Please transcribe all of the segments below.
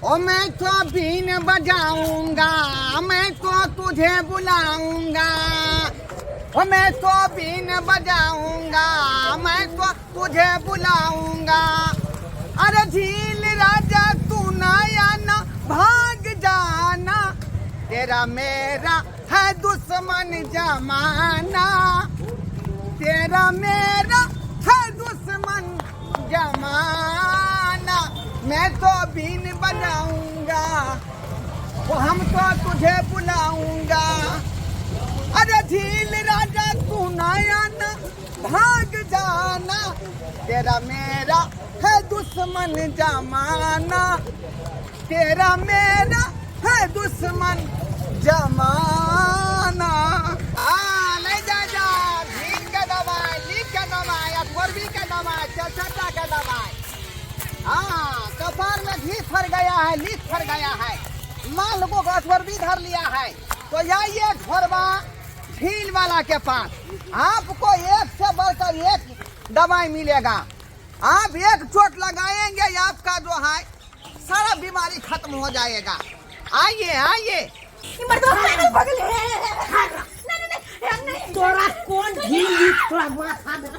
ओ मैं तो बीन बजाऊंगा, मैं तो तुझे बुलाऊंगा। ओ मैं तो बीन बजाऊंगा, मैं तो तुझे बुलाऊंगा। अरे झील राजा तू नया ना भाग जाना, तेरा मेरा है दुश्मन जमाना, तेरा मेरा है दुश्मन जमाना। मैं तो बीन बजाऊंगा, वो हम तो तुझे बुलाऊंगा। अरे झील राजा तू नया ना भाग जाना, तेरा मेरा है दुश्मन जमाना, तेरा मेरा है दुश्मन जमाना। नहीं जा झील का दबाए, लीक का दबाए, अकबरवी का दबाए, चचा का दबाए। कपार में घी फर गया है, लीक फर गया है, मां लोगों को अकबरवी धर लिया है। तो जाइए घोरवा झील वाला के पास, आपको एक से बढ़कर एक दवाई मिलेगा। आप एक चोट लगाएंगे, आपका जो है सारा बीमारी खत्म हो जाएगा। आइए आइए। तोरा कौन ढील तोरा माथा में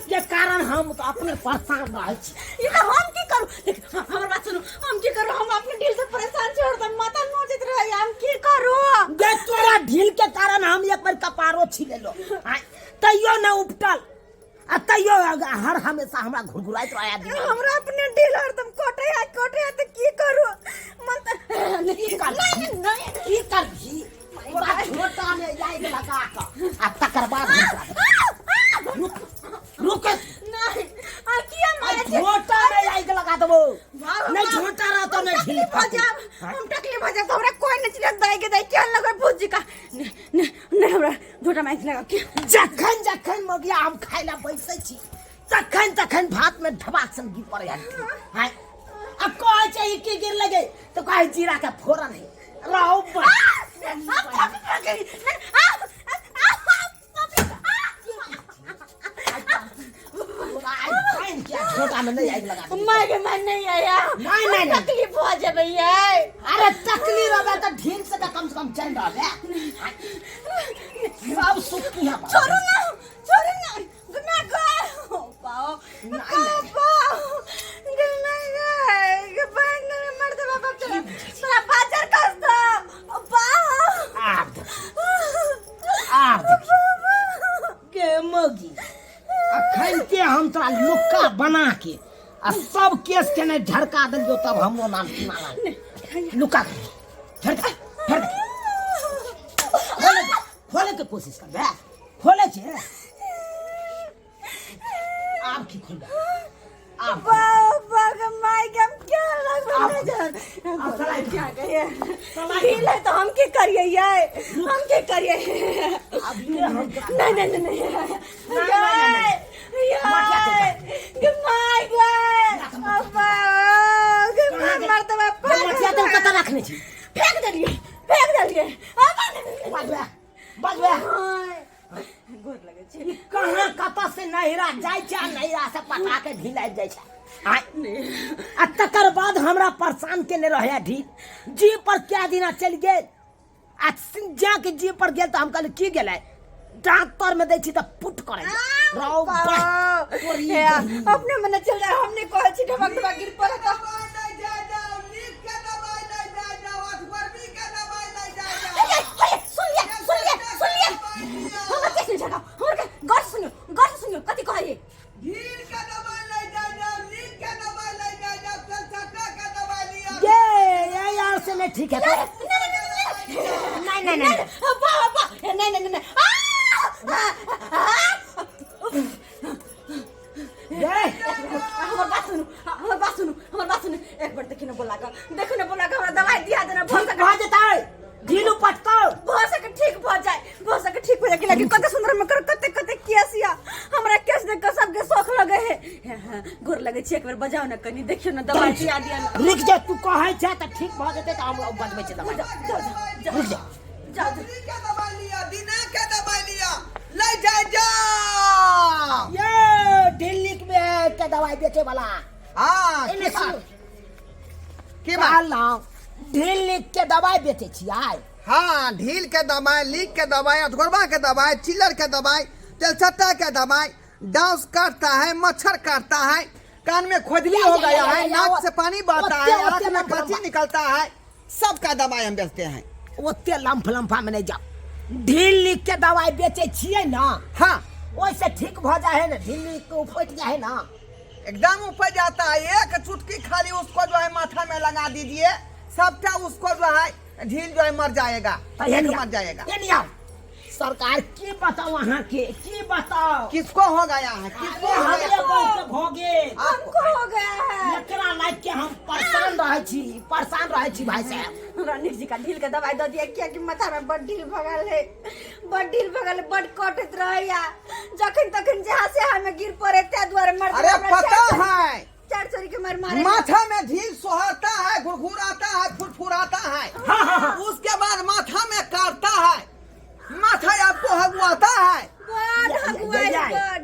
के कारण हम तो अपने परेशान रह छी। ये तो हम की करू, देख हमर बात सुनो, हम की करू, हम अपने ढील से परेशान छी और माथा नोचत रहे, हम की करू। देख तोरा ढील के कारण हम एक बार कपारो छिले लो, तैयो ना उपटल, आ तैयो हर हमेशा हमरा घुरघुराइत रहया दिन। हमरा अपने ढील हरदम कोटे त की करू। मन त नहीं ई कर भी तोरा छोटा में जाई के लगा के आ तकर बाद रुक नहीं आ किया मारे छोटा में जाई के लगा देबो। नहीं छोटा रह तो नहीं ढील हम टकली भजा तो हमरा कोई नहीं चिल्ला दाई के दाई चल लगे भुजी का नहीं हमरा छोटा माइक लगा के जखन जखन मगिया हम खाइला बैसै छी तखन तखन भात में धबाक सन गिर पड़े है। अब कहे चाहिए की गिर लगे तो कहे जीरा का फोरन है रहो छोटा में नहीं लगा मारे मन नहीं आया। नहीं तकलीफ हो जाए भैया। अरे तकलीफ रहा तो ढील से तो कम चल रहा है सब सुख की है। छोड़ो ना गुना को पाओ दिल नहीं है कि बहन ने मर दे बाबा चला सारा बाजार कस दो पाओ आप के मगी अखन के हम तोरा लुक्का बना के आ सब केस के नहीं झड़का दियो तब हमरो नाम सुनाला लुक्का झड़का खोले के कोशिश कर बे खोले छे आप की खुल गया आप बाबा का माय के हम क्या लगवा जान क्या कहिए ढील है तो हम की करिए ये हम की करिए अब ये हम नहीं के माय गए बाबा के मरते बाबा मटिया तो कत रखने छी फेंक दिए बजबे गोर लगे छी कहां कत से नहिरा जाय छ नहिरा से पटा के ढील आइ जाय छ आ तकर बाद हमरा परेशान केने रहया ढील जी पर क्या दिना चल गेल आ जा के जी पर गेल त हम कहले की गेलै डॉक्टर में दै छी त पुट करे रौ अपने मने चल जाए हमने कहै छी ढबक गिर पड़े त सुनियो कथी कहै ढील का दवाई ले जा लीक का दवाई ले जा चलचटा का दवाई लिया। ये यार से मैं ठीक है तो नहीं बाबा नहीं हमर बात सुनो एक बार देखिन बोला हमरा दवाई दिया देना भर देता है ढील पटता भोसे के ठीक हो जाए कि लगे कते सुंदर में कर कते केसिया हमरा केस देख के सबके शौक लगे है गोर लगे छी एक बार बजाओ ना कनी देखियो ना दवाई दिया दिया ना रुक जा तू कहै छ त ठीक भ जेते त हम बजबै छ दवाई रुक जा क्या दवाई लिया, दिना क्या दवाई लिया, ले जा ये दिल्ली में के दवाई बेचे वाला हाँ इन्हें सुनो की बात? ढील लिख के दवाई बेचे छियै। हाँ, ढील के दवाई, लीक के दवाई, अधगोरबा के दवाई, चिल्लर के दवाई, तेलचट्टा के दवाई, डांस काटता है, मच्छर काटता है, कान में खुजली हो गया है, नाक से पानी बहता है, आँख में बच्ची निकलता है, सबका दवाई हम बेचते हैं। ओते लम्फ लम्फा में नहीं जाओ। ढील लिख के दवाई बेचे छियै ना, हाँ, वैसे ठीक भ जाए है ना, ढील लिख के उफट जाए ना, एकदम ऊपर जाता है। एक चुटकी खाली उसको जो है माथा में लगा दीजिए, सबका उसको जो है ढील जो है मर जाएगा, मर जाएगा। सरकार की बताओ, वहाँ के की बताओ, किसको हो गया है? किसको हो गया? हमको हो गया है। एकरा लायक के हम परेशान रहे छी भाई साहब। रणजीत जी का ढील के दवाई दे दिया, क्या कि माथा में बड़ ढील भगल है, बड़ कटत रहया, जखन तखन जहाँ से हमें गिर पड़े ते द्वारा मर। अरे पता है, 400 के मारे माथा में ढील सोहरता है, घुरघुराता है, फुरफुराता है, उसके बाद माथा में काटता है, माथा आपको हगुआता है।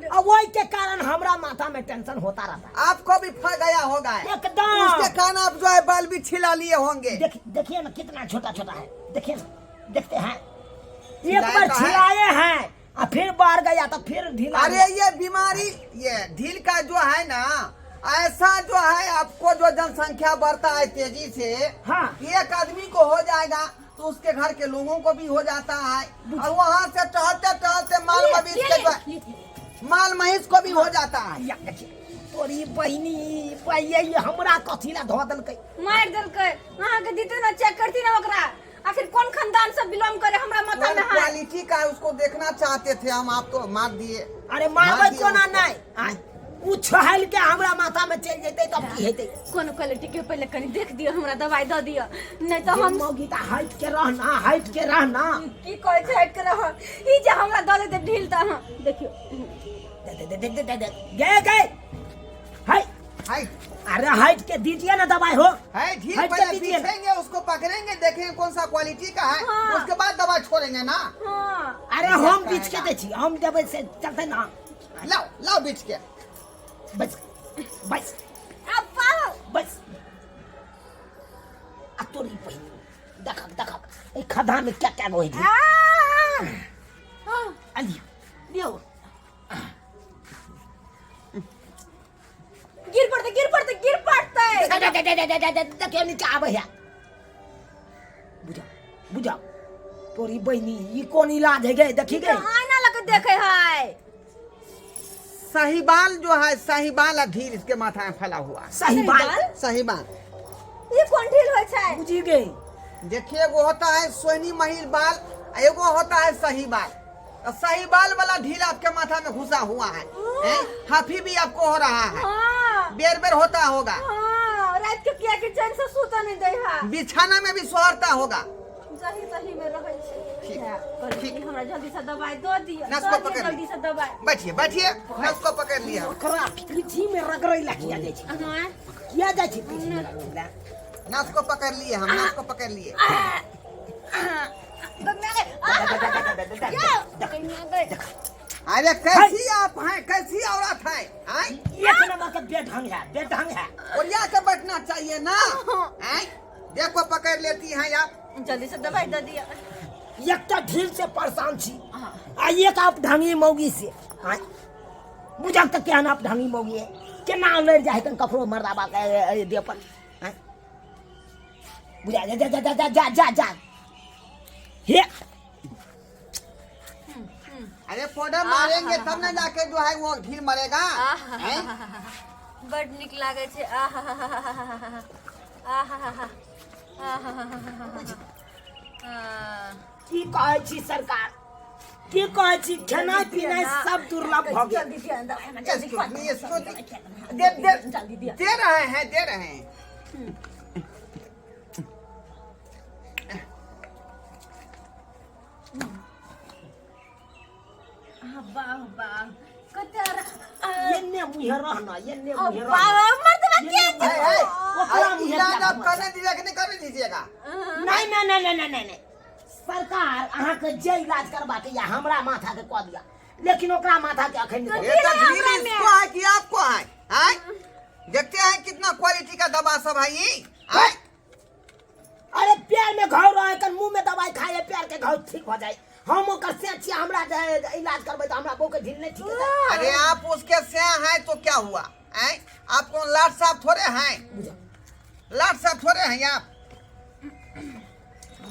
अब वही के कारण हमरा माथा में टेंशन होता रहता है। आपको भी फंस गया होगा एकदम। उसके कारण आप जो है बाल भी छिला लिए होंगे। देखिए ना कितना छोटा छोटा है, देखिए ना, देखते हैं एक बार छिलाए हैं और फिर बाहर गया तो फिर ढीला। अरे ये बीमारी, ये ढील का जो है ना, ऐसा जो है आपको जो जनसंख्या बढ़ता है तेजी से, हाँ, एक आदमी को हो जाएगा तो उसके घर के लोगों को भी हो जाता है, और वहाँ से टहलते टहलते माल मवेशी के जो माल महिष को भी हो जाता है। तोरी बहिनी ये हमरा कथी ला धो देलकै, मार देलकै। अहाँ के दीते ना चेक करती ना ओकरा, आखिर कौन खानदान से बिलोंग करे हमरा माथा में है। क्वालिटी का उसको देखना चाहते थे हम, आप तो मार दिए। अरे मारबै कोना नहीं, उ छहल के हमरा माथा में चल जैते तब की हेतै। कौन क्वालिटी के पहले कनी देख दियो, हमरा दवाई दे दियो, नहीं तो हम मौगीता हट के रहना की कहै छै हट के रह। ई जे हमरा दे दे ढील त हां देखियो, दे हाय हाय, अरे हट के दीजिए ना दवाई हो। है ढील पहले पीछेंगे, उसको पकड़ेंगे, देखेंगे कौन सा क्वालिटी का है, हाँ। उसके बाद दवा छोड़ेंगे ना। हां अरे हम बीच के दे छी, हम देबै से चलते ना। लाओ बीच के, बस बस अब बस। आ तोरी बहिनी देखक ए खदा में क्या क्या होई थी। लियो गिर पड़ते देखियो नीचे आबै है। बुझा तोरी बहिनी ई कोन इलाज है गे, देखी गे आईना लगे देखे है। साहिबाल जो है, साहिबाल और ढील इसके माथा में फैला हुआ है। साहिबाल ये कौन ढील होय छै? बुझी गई। देखिए, एगो होता है सोनी महिल बाल, एगो होता है साहिबाल। साहिबाल वाला ढील आपके माथा में घुसा हुआ है, हाफी भी आपको हो रहा है, बेर होता होगा, रात के किया के चैन से सूता नहीं दे है, बिछाना में भी सोहरता होगा। सही में रहै छै। ठीक, हमरा जल्दी से दवाई दो दियो, नस को पकड़ जल्दी से दवाई। बैठिए, नस को पकड़ लिया। ओकरा पीठी में रगड़ैला किया जाय छै, हां किया जाय छै पीठी में रगड़ैला। नस को पकड़ लिए हम, नस को पकड़ लिए। अरे कैसी आप हैं, कैसी औरत है? एक नंबर का बेढंग है। ओरिया के बैठना चाहिए ना। देखो पकड़ लेती हैं आप। जल्दी से दवाई दे दिया। एक तो ढील से परेशान छी, आ एक आप ढंगी मौगी से। बुझल तक क्या आप ढंगी मौगी है, केना लड़ जाए तन ककरो मर्दाबा के दे पर। बुझा जा हे। अरे पाउडर मारेंगे तब ना जाके जो है वो ढील मरेगा। बड़ निक लागे छै। की कहै छी सरकार, की कहै छी, खेनाइ पिनाइ सब दुर्लभ भ गेल। दे रहे हैं। वाह येन्ने मुहे रहना, येन्ने मुहे रहना। मर्दवा के इलाज आप करने दीजिएगा कि नहीं करने दीजिएगा? नहीं। सरकार अहाँ के जे इलाज करबा के या हमरा माथा के कह दिया, लेकिन ओकरा माथा के अखन नहीं। ये तो ढील इसको है कि आपको है? देखते हैं कितना क्वालिटी का दवा सब है ये। घाव रहे कर मुंह में दवाई खाए पैर के घाव ठीक हो जाए हम ओकर से अच्छी हमरा इलाज करबे तो हमरा बहू के ढील नहीं ठीक है। अरे आप उसके से हैं तो क्या हुआ हैं? आपको लाट साहब थोड़े हैं, लाट साहब थोड़े हैं आप।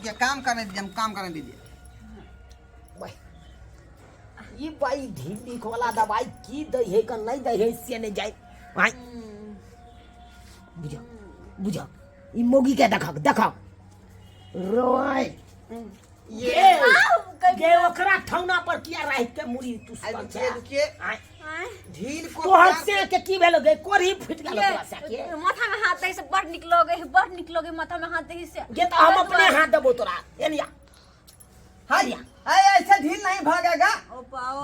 ये काम करने दीजिए, हम काम करने दीजिए। ये भाई ढील वाला दवाई की दे है का नहीं दे है इससे नहीं जाए भाई बुझा बुझा ई मोगी के देखा रोय ये ओकरा ठौना पर किया रह के मुड़ी तू रुकिए ढील को तोहर से के की भेल गे कोरी फुट गेल तोरा से के माथा में हाथ दे से बड़ निकलोगे माथा में हाथ दे से ये तो हम अपने हाथ देबो तोरा एलिया हाय ऐसे ढील नहीं भागेगा,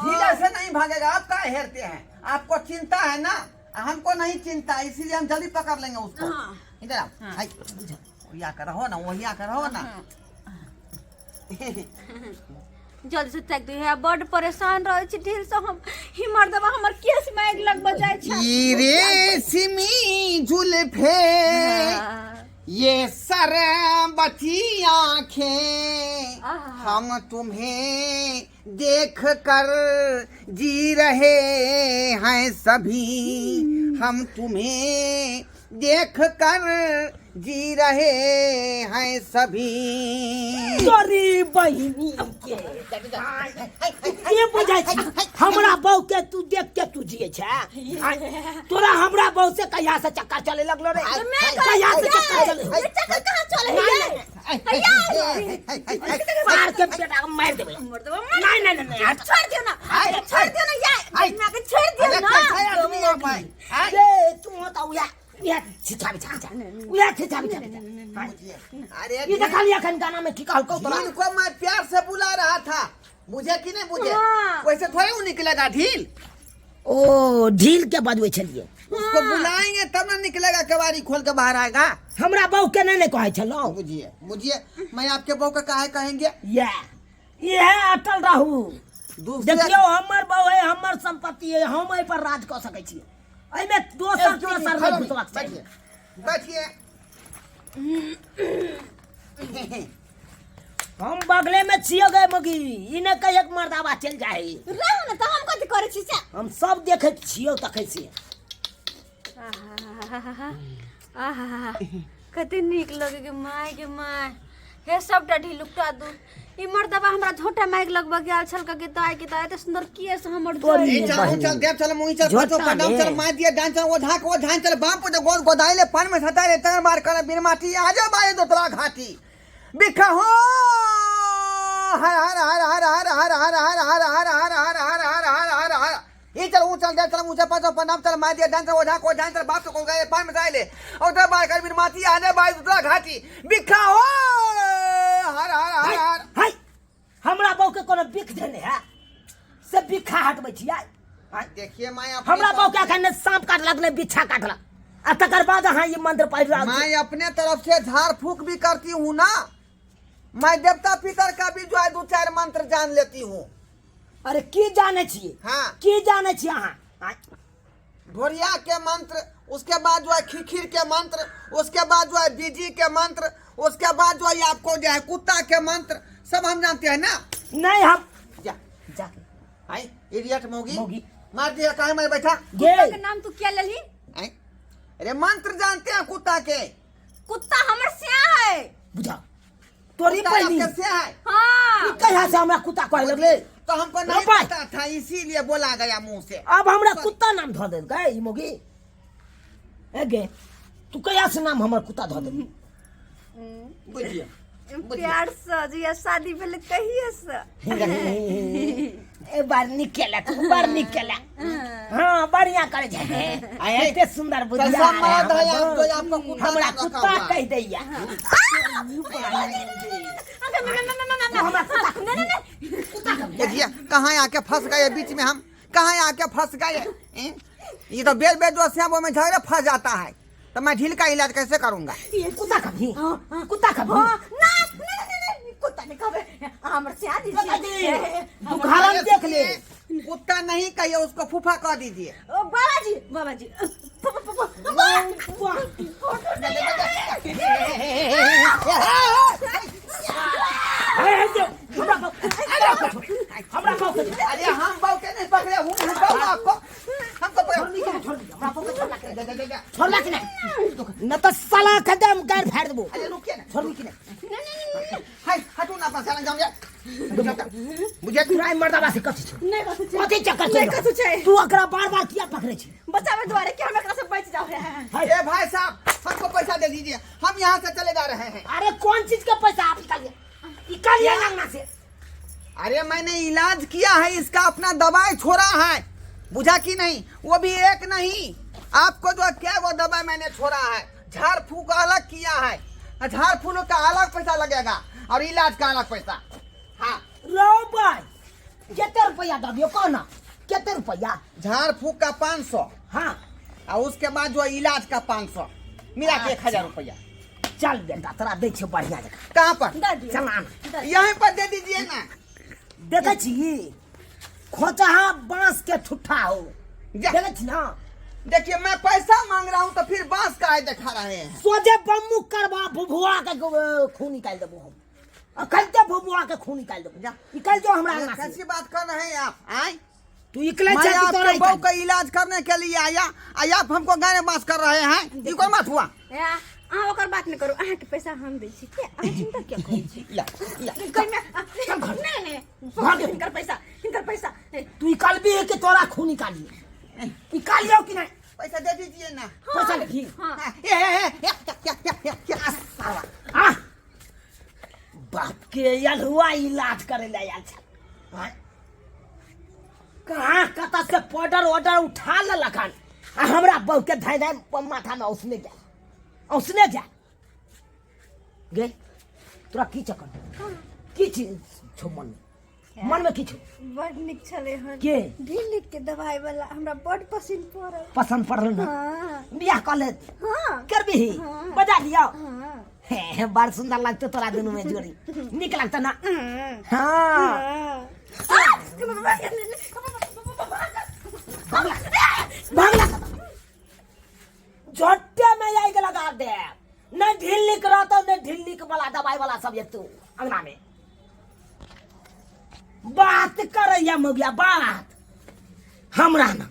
ढील ऐसे नहीं भागेगा। आप क्या हेरते हैं? आपको चिंता है ना, हमको नहीं चिंता, इसीलिए हम जल्दी पकड़ लेंगे उसको। इधर आओ, हाय वही आकर रहो ना, वही आकर रहो ना। जल्दी से तक दे बड़ परेशान रहे छी ढील से हम ही मर्दवा हमर केस में आग लग बजाय छ। ई रेशमी जुल्फे ये सर बची आंखें हम तुम्हें देख कर जी रहे हैं सभी, हम तुम्हें देख कर जी रहे हैं सभी। तोरी बहिनी के ये बुझाय छ हमरा बहू के तू देख के तू जिए छ तोरा हमरा बहू से कहिया से चक्कर चले लगलो रे कहिया से चक्कर चले चक्कर कहां चले मार के बेटा को मार देबे नहीं छोड़ दियो ना यार मैं के छोड़ दियो ना रे तू बताओ या छिछा अरे ये देखा लिया खन गाना में ठीक हल्का तोरा ढील को मैं प्यार से बुला रहा था, बुझे कि नहीं बुझे? वैसे थोड़ी वो निकलेगा ढील। ओ ढील के बजवे छलिए उसको बुलाएंगे तब ना निकलेगा, कबाड़ी खोल के बाहर आएगा। हमरा बहू के नहीं कहे छलो बुझिए बुझिए, मैं आपके बहू का काहे कहेंगे? ये है अटल रहू। देखियो हमर बहू है, हमर संपत्ति है, हम एहि पर राज कर सकै छी। एमे दोसर नहीं घुसबाक चाहिए। बैठिए। हम बगले में छियो गए मगी ई ने कह एक मर्दावा चल जाए रहू ना त हम कथि करे छी से हम सब देखे छियो तकै छी। आहा कते नीक लगे के माय हे सबटा ढील लुकटा दू ई मर्दवा हमरा झोटा माइक लगबा गेल छल के ताय एते सुंदर केस हमर चल देव चल मुई चल पाछो पंडाम चल मार दिए डांस वो झान चल बाप को गोद गोदाइले पान में सताए रे तर मार कर बिन माटी आ जा बाए दोतरा घाटी बिखा हो हर हर हर हर हर हर हर हर हर हर हर हर हर हर हर हर हर ये चल ऊंचल देव चल मुझे पाछो पंडाम चल मार दिए डांस वो झान चल बाप को गए पान में सताए और तर मार कर बिन माटी आ जा बाए दोतरा घाटी बिखा हो हर हर हर हर हाय हमरा बहू के कोनो बिख देने है से बिखा हट बैठिया। देखिए मैं हमरा बहू के अखन सांप काट लगले बिच्छा काटला आ तकर बाद हां ये मंत्र पढ़ रहा मैं अपने तरफ से झाड़ फूक भी करती हूँ ना, मैं देवता पितर का भी जो है 2-4 मंत्र जान लेती हूँ। अरे की जाने छिए? हाँ की जाने छिए अहाँ? ढोरिया के मंत्र, उसके बाद जो है खिखिर के मंत्र, उसके बाद जो है बीजी के मंत्र, उसके बाद जो है आपको जो है कुत्ता के मंत्र सब हम जानते हैं ना। नहीं हम जा आई इडियट मोगी मोगी मार दिया काहे मैं बैठा कुत्ता के नाम तू क्या लेली? अरे मंत्र जानते हैं कुत्ता के? कुत्ता हमर से है बुझा तोरी पहली कैसे है? हां कहिया से हमरा कुत्ता कह लगले तो हमको नहीं पता था इसीलिए बोला गया मुंह से। अब हमरा कुत्ता नाम धो दे गए ई मोगी एगे तू कहिया से नाम हमर कुत्ता धो दे बुझिए प्यार से जिया शादी भेले कहिए से ए बार निकला तू बार निकला हां बढ़िया करे जाए एते सुंदर बुझिया आपको कुत्ता हमरा कुत्ता कह दैया देखिए कहाँ आके फंस गए बीच में, हम कहाँ आके फंस गए। ये तो बेल बेल जो श्यामों में झगड़े फंस जाता है, तो मैं ढील का इलाज कैसे करूंगा? कुत्ता कभी ना कुत्ता नहीं कहे हमर से आदि तू घरन देख ले कुत्ता नहीं कहिए, उसको फूफा कह दीजिए। बाबा जी साला खत्म कर फाड़ देबो अरे रुकिए ना छोड़ की नहीं हाय हटू ना पास जाऊं जा बुझे तुराई मर्दाबा से कथि छ नहीं कथु छै कथि चक्कर नहीं कथु छै तू अकरा बार-बार किया पकड़े छी बचावे द्वारे कि हम एकरा से बच जाओ है ए भाई साहब हमको पैसा दे दीजिए हम यहाँ से चले जा रहे हैं। अरे कौन चीज का पैसा आप निकालिए लगना से अरे मैंने इलाज किया है इसका अपना दवाई छोड़ा है बुझा कि नहीं वो भी एक नहीं आपको जो क्या वो दवाई मैंने छोड़ा है झाड़ फूक अलग किया है झाड़ फूक का अलग पैसा लगेगा और इलाज का अलग पैसा। हाँ रो भाई कितने रुपया दे दियो कौन कितने रुपया झाड़ फूक का 500 हाँ और उसके बाद जो इलाज का 500 मिला के 1000 रुपया। चल बेटा तेरा दे छे बढ़िया जगह कहाँ पर दे दियो चल आना यहीं पर दे दीजिए ना। देखे छी खोचहा बांस के ठुठा हो जा। देखे छी ना देखिए मैं पैसा मांग रहा हूँ तो फिर बांस का दिखा रहे हैं। सोजे बम्मू करवा भुभुआ के खून निकाल देबो हम अकलते भुभुआ के खून निकाल देबो जा निकाल जो हमरा अंगना कैसी से बात कर रहे हैं आप आए तू इकले मैं चल तो आपके बहू का इलाज करने के लिए आया आप हमको गाने बांस कर रहे हैं ये कोई मत हुआ। अहाँ ओकर बात नहीं करू अहाँ के पैसा हम दै छी के अहाँ चिंता क्या करै छी या, या। कोई नहीं नहीं इनकर पैसा तू निकाल भी है कि तोरा खून निकालिए निकालियो कि नहीं पैसा दे दीजिए ना। पैसा लिखी हाँ हाँ बाप के यलहुआ इलाज करे ले आयल छ हाँ? कहाँ कता से पाउडर ऑर्डर उठा ले लखन हमरा बहू के धाय धाय माथा में औसने जा गे तोरा की चक्कर की चीज छो मन में की छो बड़ निक छले हन के ढील के दवाई वाला हमरा बड़ पसंद पड़ल ना हां बियाह कर ले हां कर भी हाँ। बजा दिया हां हे बड़ सुंदर लगते तोरा दोनों में जोड़ी निक लगता ना हाँ भागला झोटे में आई के लगा दे न ढील निक रहता न ढील निक वाला दवाई वाला सब ये तू अंगना में बात करैया मगिया बात हमरा ना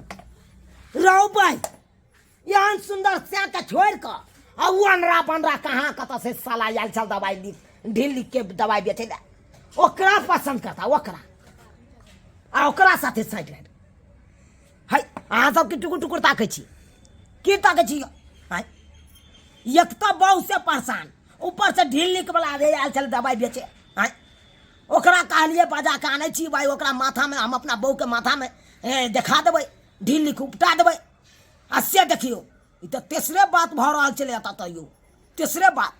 रहो भाई यहाँ सुंदर से के छोड़ कर और वो अनरा बनरा कहाँ कत से साला याल चल दवाई ढील लिख के दवाई बेचे दे ओकरा पसंद करता ओकरा आ ओकरा साथे साइड लाइन है अहाँ सब के टुकुर टुकुर ताकै छी की ताकै छी है एक तो बहु से परेशान ऊपर से ढील लिख वाला दे आयल चल दवाई बेचे है ओकरा कहलिए बजा के आने छी भाई ओकरा माथा में हम अपना बहू के माथा में देखा देबै ढील लिख उपटा देबै आ से देखियो ई तो तेसरे बात भ रहल चले आता तैयो तेसरे बात